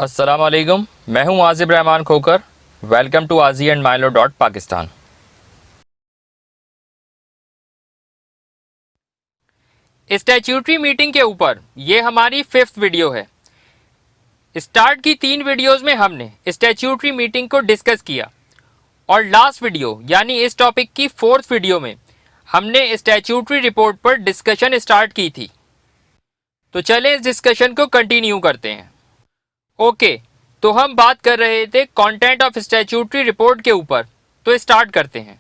अस्सलाम वालेकुम, मैं हूं आज़िब रहमान खोकर। वेलकम टू आज़ी एंड माइलो डॉट पाकिस्तान। स्टैट्यूटरी मीटिंग के ऊपर ये हमारी 5th वीडियो है। स्टार्ट की 3 वीडियोस में हमने स्टैट्यूटरी मीटिंग को डिस्कस किया और लास्ट वीडियो यानी इस टॉपिक की 4th वीडियो में हमने स्टैट्यूटरी रिपोर्ट पर डिस्कशन स्टार्ट की थी। तो चलें इस डिस्कशन को कंटिन्यू करते हैं। ओके, तो हम बात कर रहे थे कंटेंट ऑफ स्टैट्यूटरी रिपोर्ट के ऊपर, तो स्टार्ट करते हैं।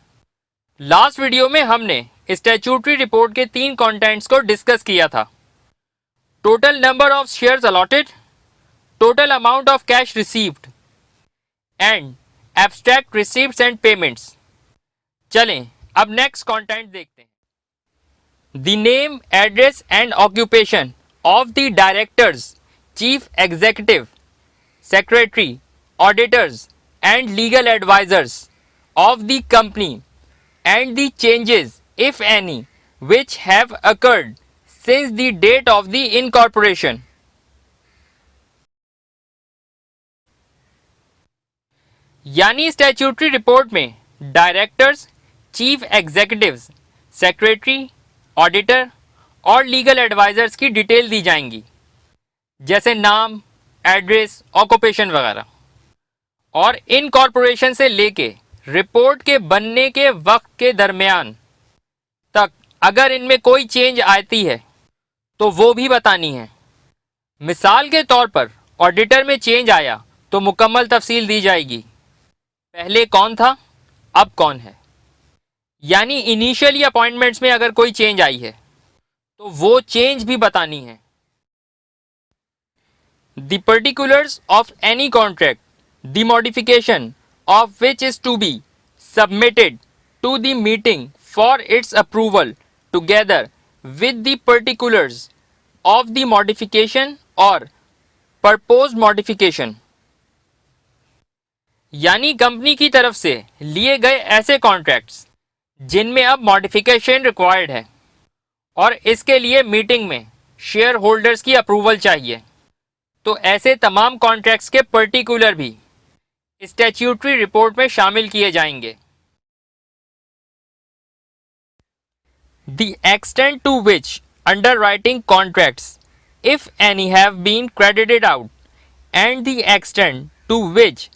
लास्ट वीडियो में हमने स्टैट्यूटरी रिपोर्ट के 3 कंटेंट्स को डिस्कस किया था। Total number of shares allotted, total amount of cash received and abstract receipts and payments. चलें अब नेक्स्ट कंटेंट देखते हैं। The name, address and occupation of the directors, chief executive, secretary, auditors and legal advisors of the company and the changes, if any, which have occurred since the date of the incorporation. यानी statutory report में directors, chief executives, secretary, auditor और legal advisers की detail दी जाएंगी, जैसे नाम, address, occupation वगैरह। और incorporation से लेके रिपोर्ट के बनने के वक्त के दरमियान तक अगर इनमें कोई चेंज आती है तो वो भी बतानी है। मिसाल के तौर पर ऑडिटर में चेंज आया तो मुकम्मल तफसील दी जाएगी, पहले कौन था अब कौन है। यानी इनिशियली अपॉइंटमेंट्स में अगर कोई चेंज आई है तो वो चेंज भी बतानी है। The particulars of any contract, the modification of which is to be submitted to the meeting for its approval, together with the particulars of the modification or proposed modification. यानी company की तरफ से लिए गए ऐसे कॉन्ट्रैक्ट्स जिनमें अब modification required है और इसके लिए मीटिंग में शेयर होल्डर्स की अप्रूवल चाहिए, तो ऐसे तमाम कॉन्ट्रैक्ट्स के पर्टिकुलर भी स्टैट्यूटरी रिपोर्ट में शामिल किए जाएंगे। The extent to which underwriting contracts, if any, have been credited out and the extent to which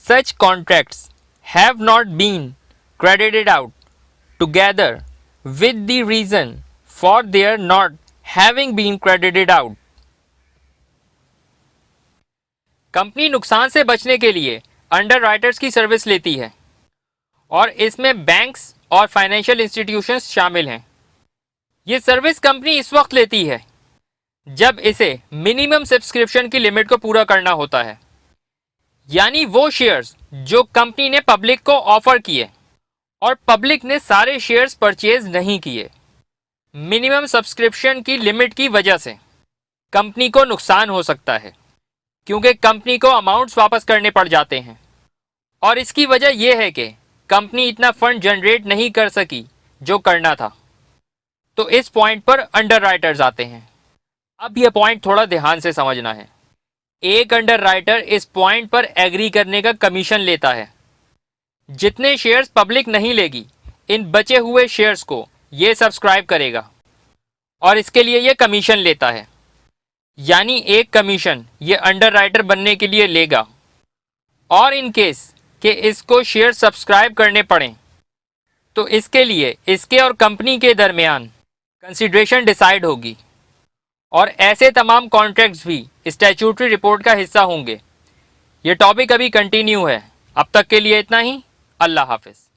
such contracts have not been credited out, together with the reason for their not having been credited out. Company नुकसान से बचने के लिए underwriters की service लेती है और इसमें बैंक्स और फाइनेंशियल इंस्टीट्यूशंस शामिल हैं। ये सर्विस कंपनी इस वक्त लेती है जब इसे मिनिमम सब्सक्रिप्शन की लिमिट को पूरा करना होता है, यानी वो शेयर्स जो कंपनी ने पब्लिक को ऑफर किए और पब्लिक ने सारे शेयर्स परचेज नहीं किए। मिनिमम सब्सक्रिप्शन की लिमिट की वजह से कंपनी को नुकसान हो सकता है क्योंकि कंपनी को अमाउंट्स वापस करने पड़ जाते हैं और इसकी वजह यह है कि कंपनी इतना फंड जनरेट नहीं कर सकी जो करना था। तो इस पॉइंट पर अंडरराइटर्स आते हैं। अब यह पॉइंट थोड़ा ध्यान से समझना है। एक अंडरराइटर इस पॉइंट पर एग्री करने का कमीशन लेता है। जितने शेयर्स पब्लिक नहीं लेगी, इन बचे हुए शेयर्स को ये सब्सक्राइब करेगा और इसके लिए ये कमीशन लेता है। यानी एक कमीशन ये अंडरराइटर बनने के लिए लेगा और इन केस कि इसको शेयर सब्सक्राइब करने पड़े तो इसके लिए इसके और कंपनी के दरमियान कंसिडरेशन डिसाइड होगी और ऐसे तमाम कॉन्ट्रैक्ट्स भी स्टैट्यूटरी रिपोर्ट का हिस्सा होंगे। ये टॉपिक अभी कंटिन्यू है। अब तक के लिए इतना ही। अल्लाह हाफिज़।